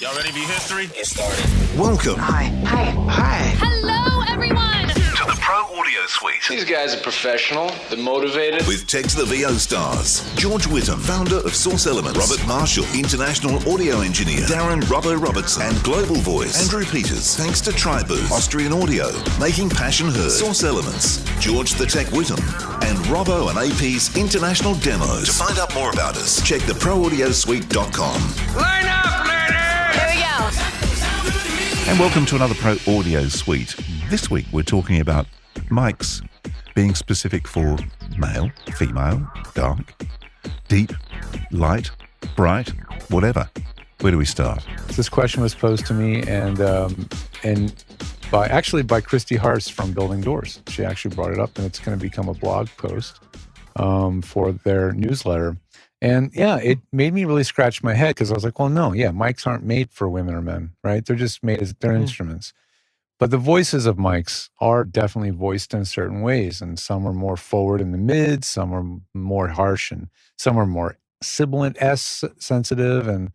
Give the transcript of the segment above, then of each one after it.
Y'all ready to be history? Get started. Welcome. Hi. Hello, everyone. To the Pro Audio Suite. These guys are professional. They're motivated. With Text the VO stars. George Whittam, founder of Source Elements. Robert Marshall, international audio engineer. Darren Robbo Robertson, and global voice. Andrew Peters, thanks to Tribooth, Austrian Audio, making passion heard. Source Elements. George the Tech Whittam, and Robbo and AP's international demos. To find out more about us, check theproaudiosuite.com. Line up, ladies! Here we go. And welcome to another Pro Audio Suite. This week we're talking about mics being specific for male, female, dark, deep, light, bright, whatever. Where do we start? This question was posed to me and by Christy Harst from Building Doors. She actually brought it up, and it's going to become a blog post for their newsletter. And yeah, it made me really scratch my head because I was like, well, no, mics aren't made for women or men, right? They're just made as they're instruments. But the voices of mics are definitely voiced in certain ways, and some are more forward in the mid, some are more harsh, and some are more sibilant S sensitive. And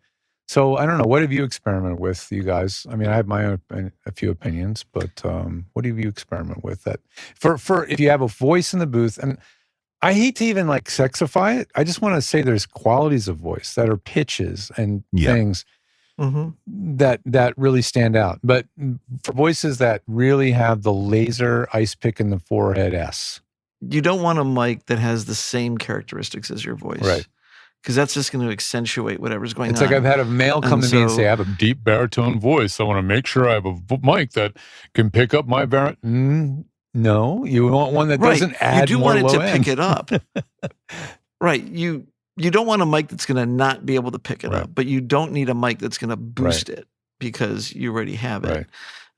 so I don't know. What have you experimented with, you guys? I mean, I have my own a few opinions, but what have you experimented with that for if you have a voice in the booth? And I hate to even like sexify it. I just want to say there's qualities of voice that are pitches and things that really stand out. But for voices that really have the laser ice pick in the forehead S. You don't want a mic that has the same characteristics as your voice. Right. Because that's just going to accentuate whatever's going on. It's like I've had a male come to me and say, I have a deep baritone voice. I want to make sure I have a mic that can pick up my baritone. No, you want one that doesn't add more low end. You do want it to pick it up. Right. You don't want a mic that's going to not be able to pick it up, but you don't need a mic that's going to boost it because you already have it.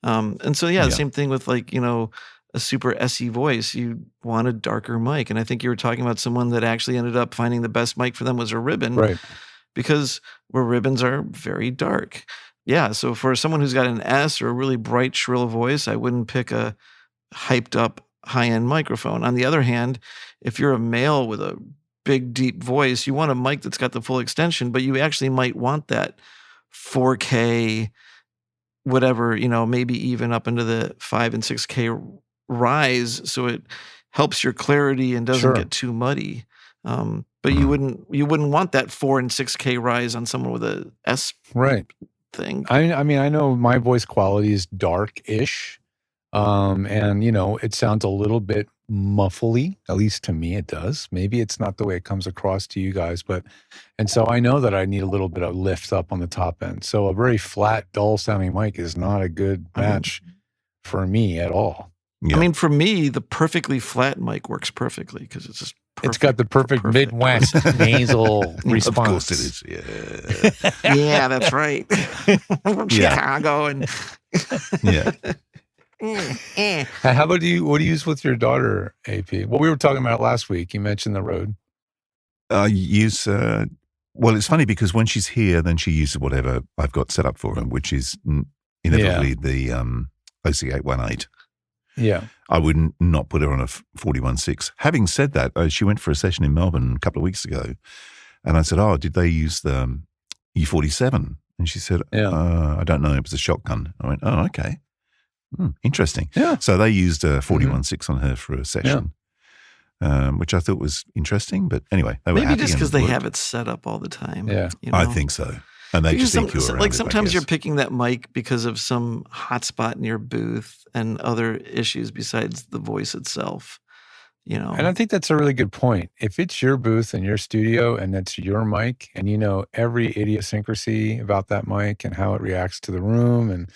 And so, the same thing with like, a super SE voice. You want a darker mic. And I think you were talking about someone that actually ended up finding the best mic for them was a ribbon. Right. Because where ribbons are very dark. Yeah. So for someone who's got an S or a really bright, shrill voice, I wouldn't pick a hyped up high-end microphone. On the other hand, if you're a male with a big, deep voice, you want a mic that's got the full extension, but you actually might want that 4K, whatever, maybe even up into the 5 and 6K rise, so it helps your clarity and doesn't get too muddy. But you wouldn't want that 4 and 6K rise on someone with a S thing. I mean, I know my voice quality is dark-ish. And it sounds a little bit muffly, at least to me it does. Maybe it's not the way it comes across to you guys, and so I know that I need a little bit of lift up on the top end. So a very flat, dull sounding mic is not a good match for me at all. Yeah. I mean, for me, the perfectly flat mic works perfecly because it's just perfect. It's got the perfect Midwest nasal response. Of course it is, yeah. Yeah, that's right. From Chicago and... How about what do you use with your daughter, AP? Well, we were talking about it last week. You mentioned the Rode. Well, it's funny because when she's here, then she uses whatever I've got set up for her, which is inevitably the OC818. Yeah. I would not put her on a 41.6. Having said that, she went for a session in Melbourne a couple of weeks ago, and I said, did they use the E47? And she said, I don't know. It was a shotgun. I went, okay. Interesting. Yeah. So they used a 41.6 on her for a session, which I thought was interesting. But anyway, they were maybe happy just because they have it set up all the time. Yeah, I think so. And they just EQ around like it, sometimes you're picking that mic because of some hot spot in your booth and other issues besides the voice itself. And I think that's a really good point. If it's your booth and your studio and that's your mic, and every idiosyncrasy about that mic and how it reacts to the room, and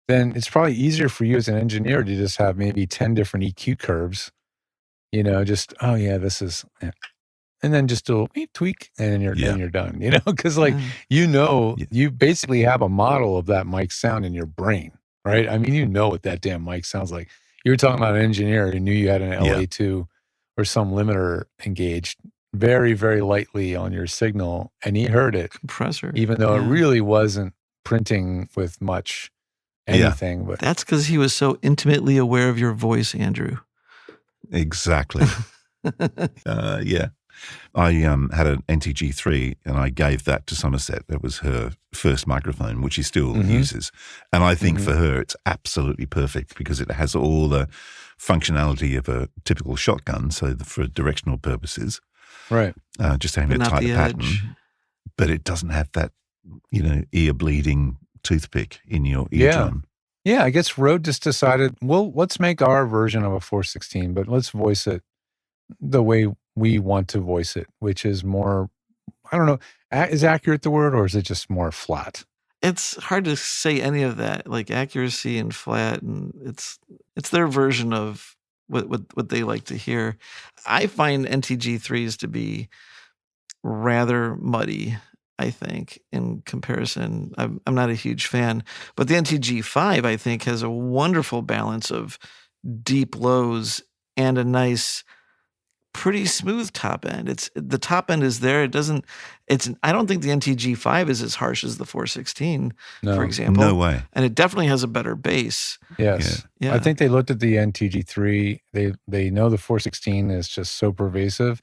then it's probably easier for you as an engineer to just have maybe 10 different EQ curves, this is, and then just do a tweak and you're done, because you basically have a model of that mic sound in your brain, right? I mean, what that damn mic sounds like. You were talking about an engineer who knew you had an LA2 or some limiter engaged very, very lightly on your signal, and he heard it. Compressor. Even though it really wasn't printing with much anything. But that's because he was so intimately aware of your voice, Andrew. Exactly. I had an NTG3 and I gave that to Somerset. That was her first microphone, which she still uses. And I think for her, it's absolutely perfect because it has all the functionality of a typical shotgun. So for directional purposes, right. Just having to tighten the pattern, but it doesn't have that, ear bleeding toothpick in your eardrum. Yeah, I guess Rode just decided, well, let's make our version of a 416, but let's voice it the way we want to voice it, which is more, I don't know, is accurate the word, or is it just more flat? It's hard to say any of that, like accuracy and flat, and it's their version of what they like to hear. I find NTG3s to be rather muddy, I think, in comparison. I'm not a huge fan, but the NTG5, I think, has a wonderful balance of deep lows and a nice, pretty smooth top end. The top end is there. I don't think the NTG5 is as harsh as the 416, for example. No way. And it definitely has a better bass. Yes. Yeah. I think they looked at the NTG3. They know the 416 is just so pervasive.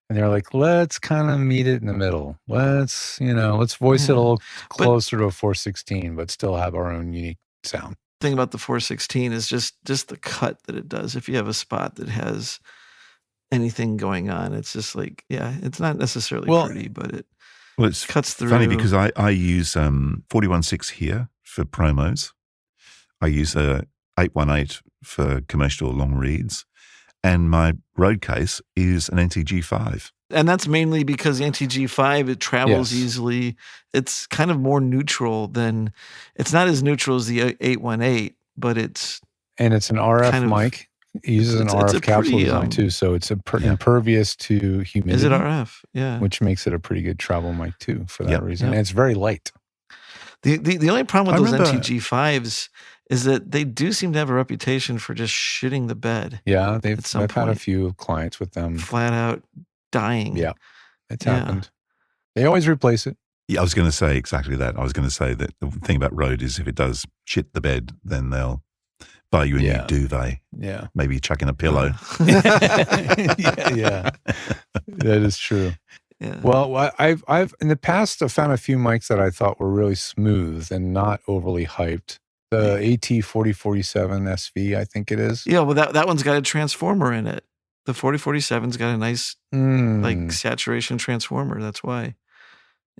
And they're like, let's kind of meet it in the middle. Let's voice it a little closer to a 416, but still have our own unique sound. The thing about the 416 is just the cut that it does. If you have a spot that has anything going on, it's just like, it's not necessarily pretty, but it cuts through. Funny because I use 416 here for promos. I use a 818 for commercial long reads. And my Rode case is an NTG5. And that's mainly because the NTG5, it travels easily. It's kind of more neutral than, it's not as neutral as the 818, but it's... And it's an RF mic. It uses an RF capsule design too, so it's impervious to humidity. Is it RF? Yeah. Which makes it a pretty good travel mic too, for that reason. And it's very light. The only problem with those NTG5s is that they do seem to have a reputation for just shitting the bed. Yeah, I've had a few clients with them. Flat out dying. Yeah, it's happened. They always replace it. Yeah, I was going to say exactly that. I was going to say that the thing about Rode is if it does shit the bed, then they'll buy you a new duvet. Yeah. Maybe chuck in a pillow. yeah. That is true. Yeah. Well, I've in the past I've found a few mics that I thought were really smooth and not overly hyped. The AT4047 SV, I think it is. Yeah, well, that one's got a transformer in it. The 4047's got a nice like saturation transformer. That's why.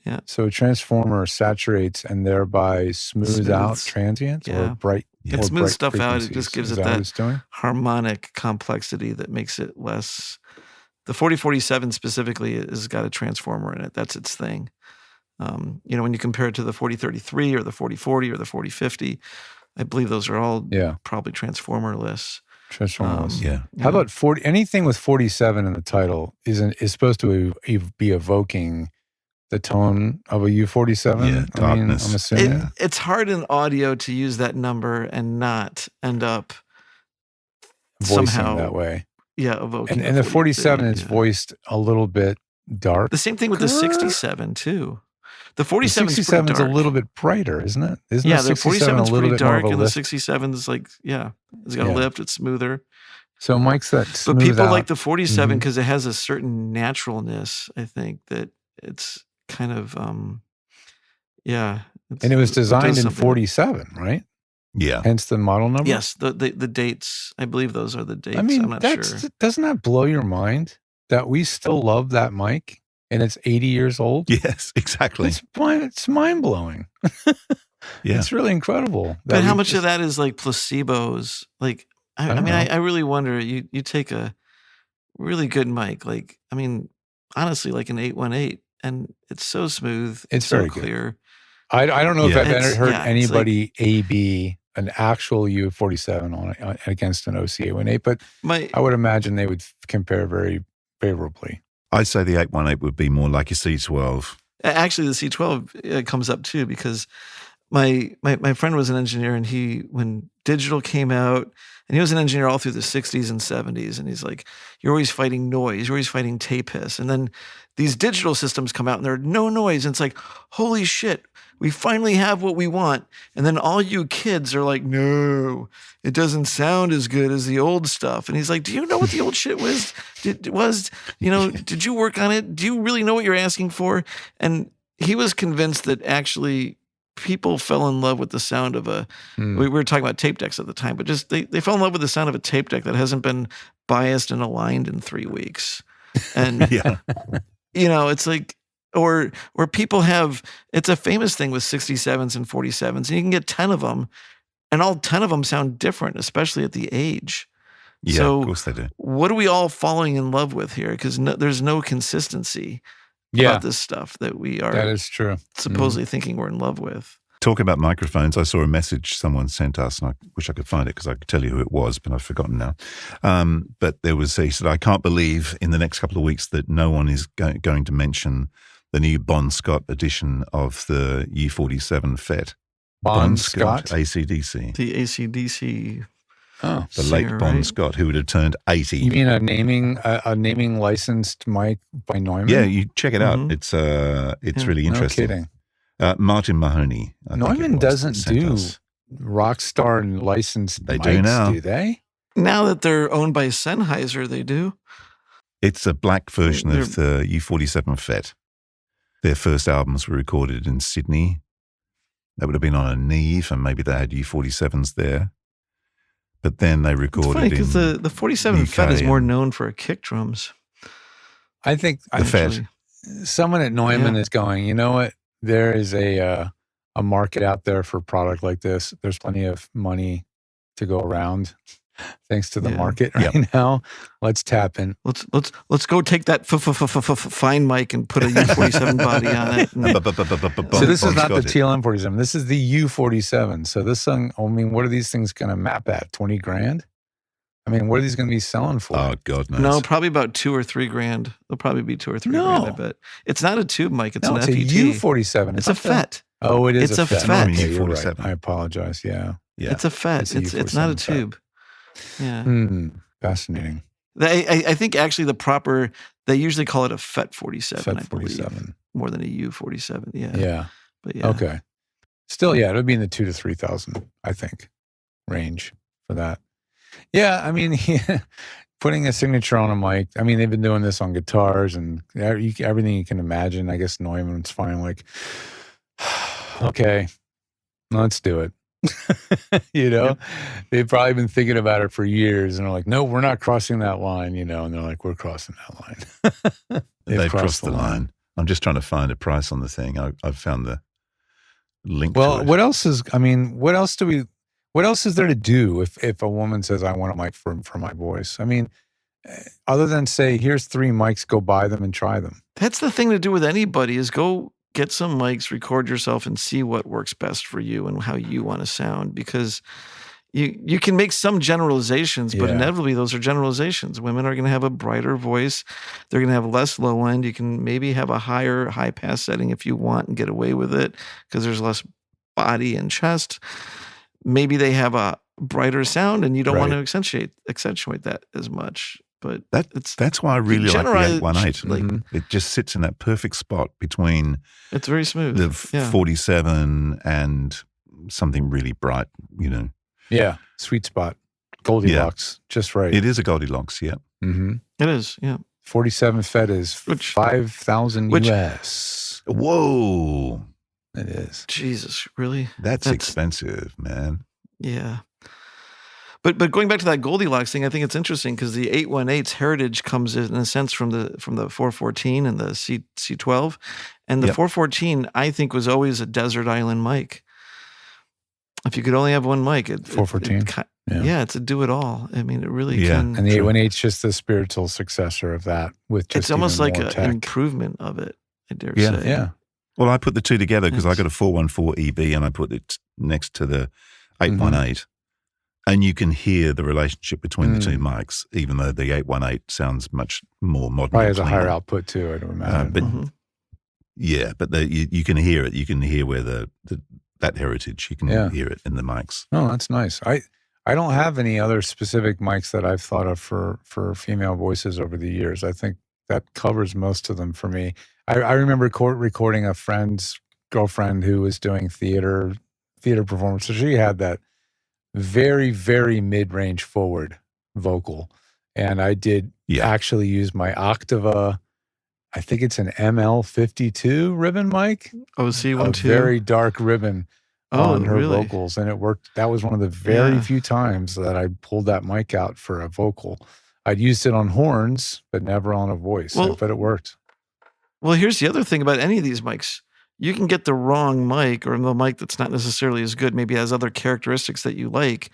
Yeah. So a transformer saturates and thereby smooths out transients or bright. It smooths stuff out. It just gives it that harmonic complexity that makes it less. The 4047 specifically has got a transformer in it. That's its thing. When you compare it to the 4033 or the 4040 or the 4050, I believe those are all probably transformerless. Transformerless. How about anything with 47 in the title is supposed to be evoking the tone of a U47? Yeah, darkness. I'm assuming. It's hard in audio to use that number and not end up voicing somehow that way. Yeah, evoking. And the 47 is voiced a little bit dark. The same thing with the 67 too. The 47 is a little bit brighter, isn't it? The 47 is pretty dark, and the 67 is like, it's got a lift, it's smoother. So mics that smooth But people out. like the 47 because it has a certain naturalness, I think, that it's kind of, and it was designed in 47, right? Yeah. Hence the model number? Yes, the dates, I believe those are the dates. I'm not sure. Doesn't that blow your mind that we still love that mic? And it's 80 years old? Yes, exactly. It's mind-blowing. It's really incredible. But how much of that is like placebos? Like, I really wonder, you take a really good mic, like, honestly, like an 818, and it's so smooth. It's so very clear. Good. I don't know if I've ever heard anybody AB an actual U47 against an OC818, but I would imagine they would compare very favorably. I'd say the 818 would be more like a C12. Actually, the C12 comes up too, because my friend was an engineer, and when digital came out, and he was an engineer all through the 60s and 70s, and he's like, you're always fighting noise, you're always fighting tape hiss. And then these digital systems come out and there are no noise. And it's like, holy shit, we finally have what we want. And then all you kids are like, no, it doesn't sound as good as the old stuff. And he's like, do you know what the old shit was? Did you work on it? Do you really know what you're asking for? And he was convinced that actually people fell in love with the sound of we were talking about tape decks at the time, but just they fell in love with the sound of a tape deck that hasn't been biased and aligned in 3 weeks. And, it's like, or people have, it's a famous thing with 67s and 47s, and you can get 10 of them, and all 10 of them sound different, especially at the age. Yeah, so of course they do. What are we all falling in love with here? Because there's no consistency about this stuff that we are that is true. supposedly thinking we're in love with. Talking about microphones, I saw a message someone sent us, and I wish I could find it because I could tell you who it was, but I've forgotten now. But he said, I can't believe in the next couple of weeks that no one is going to mention the new Bon Scott edition of the U47 FET. Bon Scott? AC/DC. The AC/DC. Oh, the late Bon right? Scott, who would have turned 80. You mean a naming licensed mic by Neumann? Yeah, you check it out. Mhm. It's really interesting. No kidding. Martin Mahoney. I think Neumann it was, doesn't sent do us. Rockstar and licensed They mics, do now. do they? Now that they're owned by Sennheiser, they do. It's a black version of the U47 FET. Their first albums were recorded in Sydney. They would have been on a Neve, and maybe they had U47s there. But then they It's recorded funny because in the 47 UK FET is more and- known for kick drums. I think The FET. actually. someone at Neumann Yeah. is going, you know what? There is a market out there for a product like this. There's plenty of money to go around thanks to the Yeah. market right now. Let's tap in. Let's go take that fine mic and put a U47 body on it. And So this is Bon not the Scott. TLM47. This is the U47. So this thing, I mean, what are these things going to map at? 20 grand? I mean, what are these going to be selling for? Oh, God knows. no, probably about $2 or $3 grand. They'll probably be $2 or $3 grand, I bet. It's not a tube mic. It's no, an it's a FET. U47. It's a not the- FET. Oh, it is It's a FET. FET. Okay, you're right. U47. I apologize. Yeah. Yeah. It's a FET. It's a It's not a U47 FET. tube. Yeah. Fascinating. I think actually they usually call it a FET 47, FET I believe, 47. more than a U47. Yeah. Yeah. But yeah. Okay. Still, yeah, it would be in the 2,000 to 3,000, I think, range for that. Yeah, I mean, putting a signature on a mic. I mean, they've been doing this on guitars and everything you can imagine. I guess Neumann's finally like, okay, let's do it. They've probably been thinking about it for years, and they're like, no, we're not crossing that line, and they're like, we're crossing that line. They've crossed the line. I'm just trying to find a price on the thing. I've found the link to Well, it. what else is there to do if a woman says, I want a mic for my voice? I mean, other than say, here's 3 mics, go buy them and try them. That's the thing to do with anybody is go get some mics, record yourself, and see what works best for you and how you want to sound. Because you can make some generalizations, but Yeah. inevitably those are generalizations. Women are going to have a brighter voice. They're going to have less low end. You can maybe have a higher high pass setting if you want and get away with it because there's less body and chest. Maybe they have a brighter sound and you don't want to accentuate that as much. But that's why I really like the 818. like- It just sits in that perfect spot between It's very smooth. the Yeah. 47 and something really bright, Yeah. Sweet spot. Goldilocks. Just right. It is a Goldilocks, yeah. Mm-hmm. It is, yeah. 47 FET is Which- 5,000 which- US. Whoa. It is. Jesus, really? That's expensive, man. Yeah. But going back to that Goldilocks thing, I think it's interesting because the 818's heritage comes in a sense from the 414 and the C12. And the 414, I think, was always a desert island mic. If you could only have one mic, 414? Yeah, it's a do-it-all. I mean, it really Yeah. can. And the 818's just the spiritual successor of that with just It's almost even like more an tech. improvement of it, I dare Yeah. say. Yeah. Well, I put the two together because I Yes. got a 414 EB and I put it next to the 818. And you can hear the relationship between the two mics, even though the 818 sounds much more modern. Probably and has a higher cleaner. output too, I'd imagine. But Mhm. yeah, but you can hear it. You can hear where the that heritage. You can hear it in the mics. Oh, that's nice. I don't have any other specific mics that I've thought of for female voices over the years. I think that covers most of them for me. I remember recording a friend's girlfriend who was doing theater performance. So she had that very, very mid-range forward vocal. And I did actually use my Octava, I think it's an ML52 ribbon mic. Oh, C12. A very dark ribbon on her vocals. And it worked. That was one of the very few times that I pulled that mic out for a vocal. I'd used it on horns, but never on a voice. But it worked. Well, here's the other thing about any of these mics. You can get the wrong mic or the mic that's not necessarily as good, maybe has other characteristics that you like,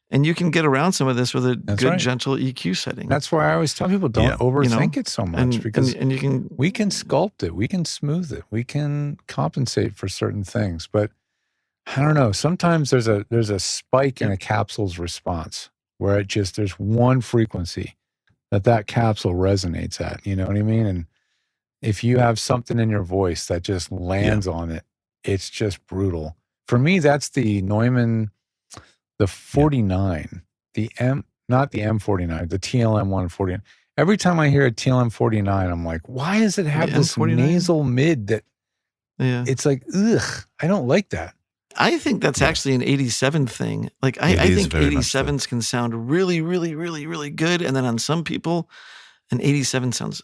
and you can get around some of this with a gentle EQ setting. That's why I always tell people don't overthink it so much, because we can sculpt it, we can smooth it, we can compensate for certain things. But I don't know, sometimes there's a spike in a capsule's response where there's one frequency that capsule resonates at, you know what I mean? And if you have something in your voice that just lands on it, it's just brutal. For me, that's the Neumann, the 49, not the M49, the TLM 149. Every time I hear a TLM 49, I'm like, why does it have this M49? Nasal mid that it's like, ugh, I don't like that. I think that's actually an 87 thing. Like I think 87s can sound really, really, really, really good. And then on some people, an 87 sounds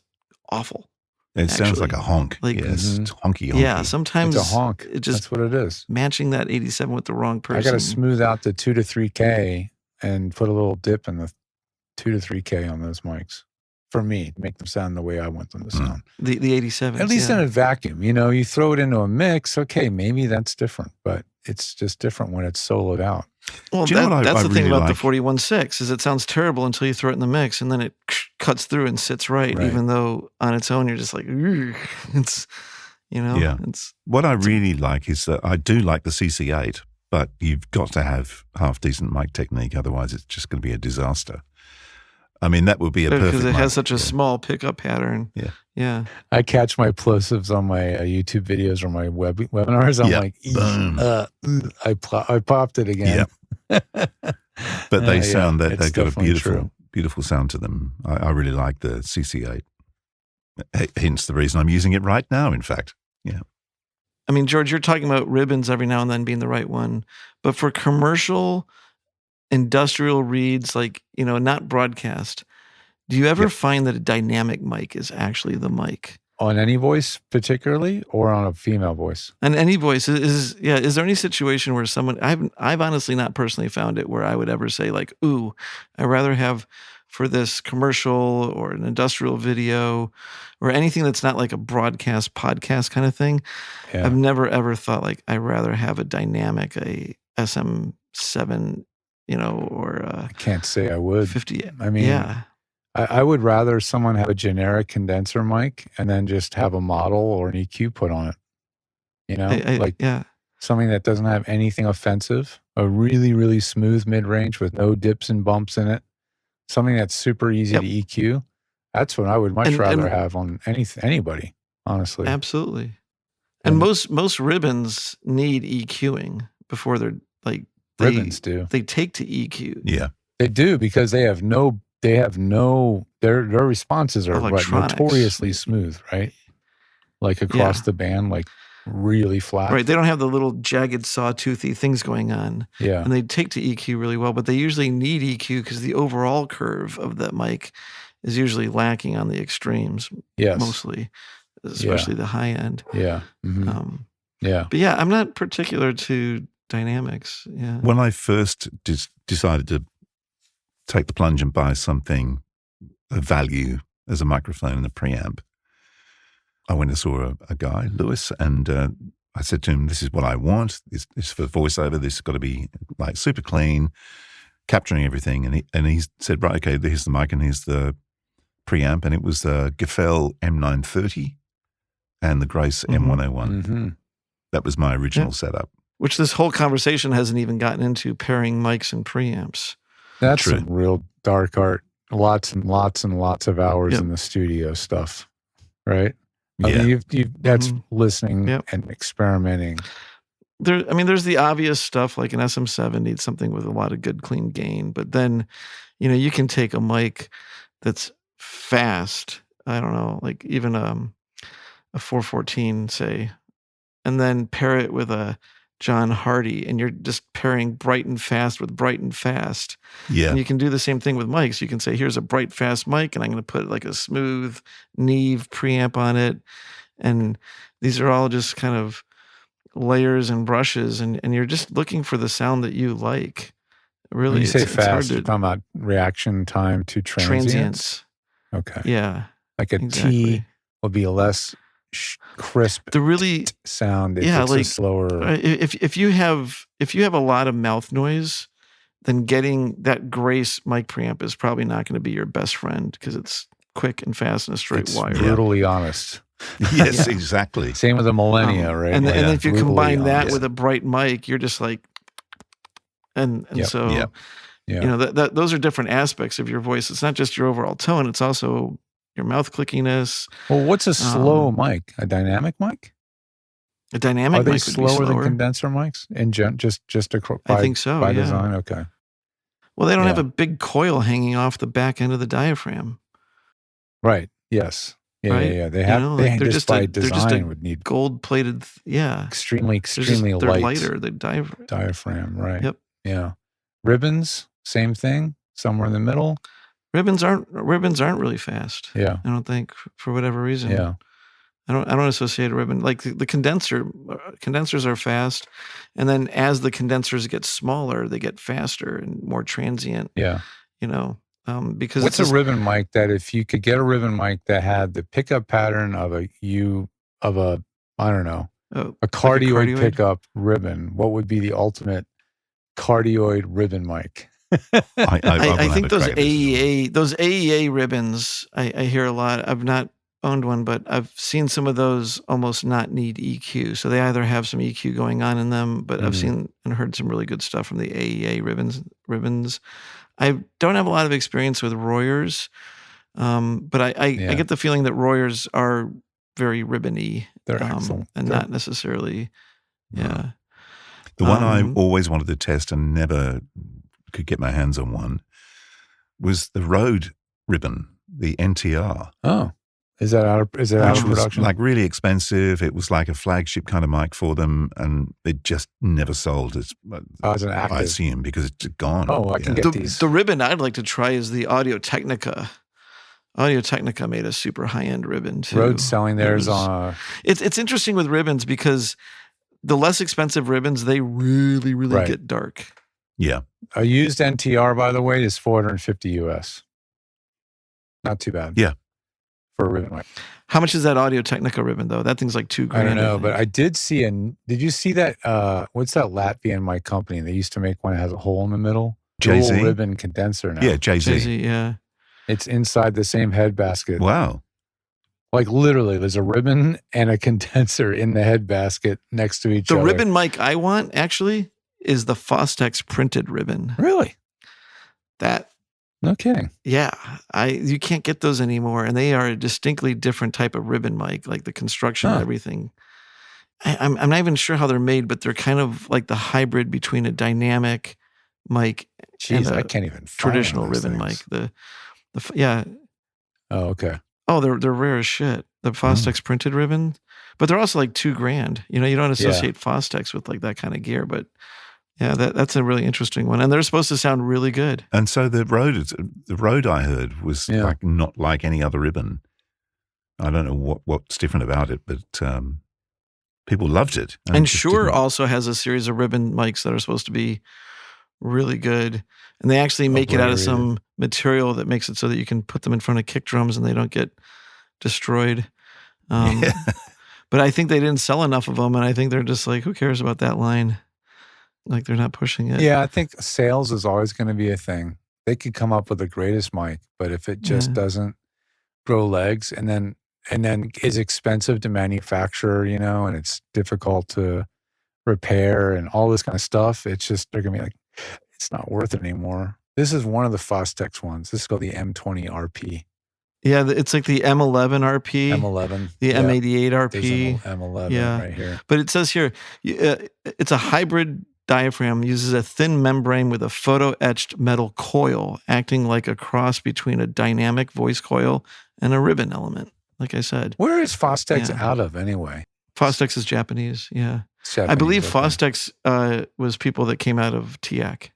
awful. It sounds like a honk. Like, it's honky. Yeah, sometimes it's a honk. That's what it is. Matching that 87 with the wrong person. I got to smooth out the 2 to 3K and put a little dip in the 2 to 3K on those mics. For me, to make them sound the way I want them to sound. The 87s. At least in a vacuum. You know, you throw it into a mix, okay, maybe that's different, but it's just different when it's soloed out. Well, that's the thing about the 41.6 is it sounds terrible until you throw it in the mix, and then it cuts through and sits right. Even though on its own you're just like, it's, you know. Yeah. What I really like is that I do like the CC8, but you've got to have half decent mic technique, otherwise it's just going to be a disaster. I mean, that would be a perfect because it mic. has such a small pickup pattern. Yeah. I catch my plosives on my YouTube videos or my webinars. I'm like, I popped it again. But they sound that they've got a beautiful sound to them. I really like the CC8. Hence the reason I'm using it right now, in fact. Yeah. I mean, George, you're talking about ribbons every now and then being the right one. But for commercial, industrial reads, like, you know, not broadcast, do you ever find that a dynamic mic is actually the mic? On any voice particularly, or on a female voice? On any voice. Is there any situation where someone, I've honestly not personally found it where I would ever say like, ooh, I'd rather have for this commercial or an industrial video or anything that's not like a broadcast podcast kind of thing. Yeah. I've never ever thought like, I'd rather have a dynamic, a SM7, you know, or I can't say I would. 50. I mean, I would rather someone have a generic condenser mic and then just have a model or an EQ put on it. You know, something that doesn't have anything offensive, a really, really smooth mid-range with no dips and bumps in it. Something that's super easy to EQ. That's what I would much rather have on anybody, honestly. Absolutely. And most ribbons need EQing before they're like, ribbons do. They take to EQ. Yeah. They do, because their responses are notoriously smooth, right? Like across the band, like really flat. Right. They don't have the little jagged sawtoothy things going on. Yeah. And they take to EQ really well, but they usually need EQ because the overall curve of that mic is usually lacking on the extremes. Yes. Mostly, especially the high end. Yeah. Mm-hmm. But yeah, I'm not particular to dynamics. Yeah. When I first decided to take the plunge and buy something of value as a microphone and a preamp, I went and saw a guy, Lewis, and I said to him, this is what I want. It's for voiceover. This has got to be like super clean, capturing everything. And he said, right, okay, here's the mic and here's the preamp. And it was the Gefell M930 and the Grace M101. Mm-hmm. That was my original setup. Which this whole conversation hasn't even gotten into, pairing mics and preamps. That's some real dark art. Lots and lots and lots of hours in the studio stuff, right? I mean, that's listening and experimenting. there's the obvious stuff like an SM7 needs something with a lot of good clean gain, but then, you can take a mic that's fast. I don't know, like even a 414, say, and then pair it with a John Hardy, and you're just pairing bright and fast with bright and fast. Yeah. And you can do the same thing with mics. You can say, here's a bright, fast mic, and I'm going to put like a smooth Neve preamp on it. And these are all just kind of layers and brushes, and you're just looking for the sound that you like. Really, when you say it's hard fast, to- you're talking about reaction time to transients. Okay. Yeah. Like a Exactly. T will be a less crisp The really sound if Yeah, it's a like, slower. if you have a lot of mouth noise, then getting that Grace mic preamp is probably not going to be your best friend because it's quick and fast and a straight It's wire. brutally honest. Yes, Yeah. exactly. Same with the Millennia, right? And, Like, and if you brutally combine that honest. with a bright mic, you're just like, and Yep, so yep. Yeah. that those are different aspects of your voice. It's not just your overall tone; it's also your mouth clickiness. Well, what's a slow mic? A dynamic mic? A dynamic Are they mic would be slower than slower. condenser mics? In just I think so. by Yeah. design. Okay. Well, they don't have Yeah. a big coil hanging off the back end of the diaphragm. Right. Yes. Yeah. Right? Yeah. They You have. know, they like, they're just just by they're just design would need Gold-plated, yeah. extremely They're light lighter. The diaphragm. diaphragm. Right. Yep. Yeah. Ribbons. Same thing. Somewhere in the middle. Ribbons aren't really fast. Yeah. I don't think for whatever reason. Yeah. I don't associate a ribbon like the condensers are fast, and then as the condensers get smaller, they get faster and more transient. Yeah. Because What's a ribbon mic that if you could get a ribbon mic that had the pickup pattern of a I don't know, a cardioid cardioid? pickup ribbon, what would be the ultimate cardioid ribbon mic? I I will think have those a crack at this. those AEA ribbons, I hear a lot. I've not owned one, but I've seen some of those almost not need EQ. So they either have some EQ going on in them, but I've seen and heard some really good stuff from the AEA ribbons. I don't have a lot of experience with Royers, but I get the feeling that Royers are very ribbony. They're excellent. And not necessarily, yeah. The one I always wanted to test and never could get my hands on one was the Rode ribbon, the NTR. Oh, is that out of Which was production? like really expensive. It was like a flagship kind of mic for them, and it just never sold. It's as an I active. assume because it's gone. Oh, I can Yeah. get these. The ribbon I'd like to try is the Audio Technica. Audio Technica made a super high end ribbon too. Rode selling theirs It was- on. It's interesting with ribbons because the less expensive ribbons, they really Right. get dark. Yeah. A used NTR, by the way, is $450 US. Not too bad. Yeah. For a ribbon mic. How much is that Audio Technica ribbon though? That thing's like $2,000. I don't know, think. but I did see did you see that? What's that Latvian mic company? They used to make one that has a hole in the middle. Jay-Z? Dual ribbon condenser now. Yeah, Jay-Z. Jay-Z, yeah. It's inside the same head basket. Wow. Like literally, there's a ribbon and a condenser in the head basket next to each The other. ribbon mic I want actually is the Fostex printed ribbon. Really? That No kidding. Yeah, you can't get those anymore, and they are a distinctly different type of ribbon mic, like the construction and Huh. everything. I'm not even sure how they're made, but they're kind of like the hybrid between a dynamic mic Jeez, and I a can't even find traditional one of those ribbon mic. things. Yeah, Oh, okay. oh, they're rare as shit. The Fostex printed ribbon, but they're also like $2,000. You know, you don't associate Fostex with like that kind of gear, but yeah, that's a really interesting one, and they're supposed to sound really good. And so the Rode I heard was Yeah. like not like any other ribbon. I don't know what's different about it, but people loved it. And it just Shure didn't- also has a series of ribbon mics that are supposed to be really good. And they actually make it out of some material that makes it so that you can put them in front of kick drums and they don't get destroyed. Yeah. But I think they didn't sell enough of them. And I think they're just like, who cares about that line? Like they're not pushing it. Yeah, I think sales is always going to be a thing. They could come up with the greatest mic, but if it just Yeah. doesn't grow legs and then is expensive to manufacture, and it's difficult to repair and all this kind of stuff, it's just, they're going to be like, it's not worth it anymore. This is one of the Fostex ones. This is called the M20 RP. Yeah, it's like the M11 RP. M11. The M88 RP. There's M11 right here. But it says here, it's a hybrid diaphragm, uses a thin membrane with a photo-etched metal coil, acting like a cross between a dynamic voice coil and a ribbon element, like I said. Where is Fostex out of anyway? Fostex is Japanese, yeah. Japanese, I believe okay. Fostex was people that came out of TIAC.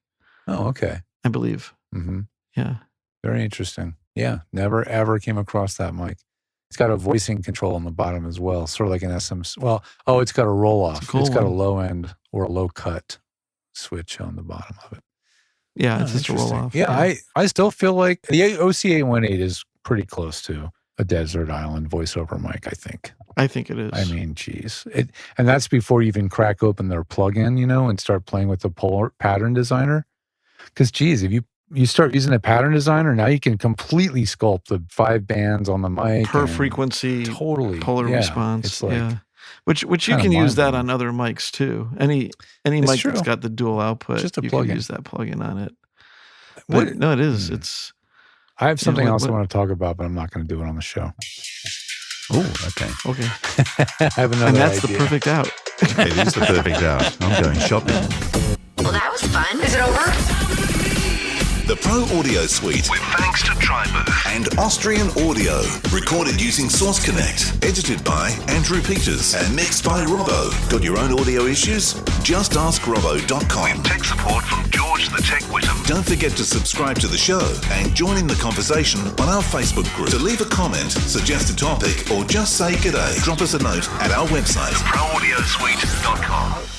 Oh, okay. I believe. Mm-hmm. Yeah. Very interesting. Yeah, never ever came across that mic. It's got a voicing control on the bottom as well, sort of like an SM. Well, it's got a roll off. It's got a low end or a low cut switch on the bottom of it. Yeah, it's just a roll off. Yeah, I still feel like the OC818 is pretty close to a desert island voiceover mic, I think. I think it is. I mean, geez. And that's before you even crack open their plugin, and start playing with the polar pattern designer. Because, geez, if you start using a pattern designer, now you can completely sculpt the 5 bands on the mic. Per frequency, totally polar response. It's like, Which you can use that on other mics too. Any mic that's got the dual output, just you can use that plugin on it. But no, it is. It's. I have something else I want to talk about, but I'm not going to do it on the show. Oh, okay. Okay. I have another And that's idea. the perfect out. It is the perfect out. I'm going shopping. Well, that was fun. Is it over? The Pro Audio Suite, with thanks to Tribooth and Austrian Audio. Recorded using Source Connect. Edited by Andrew Peters and mixed by Robbo. Got your own audio issues? Just ask Robbo.com. With tech support from George the Tech Whittam. Don't forget to subscribe to the show and join in the conversation on our Facebook group. To leave a comment, suggest a topic, or just say g'day, drop us a note at our website, proaudiosuite.com.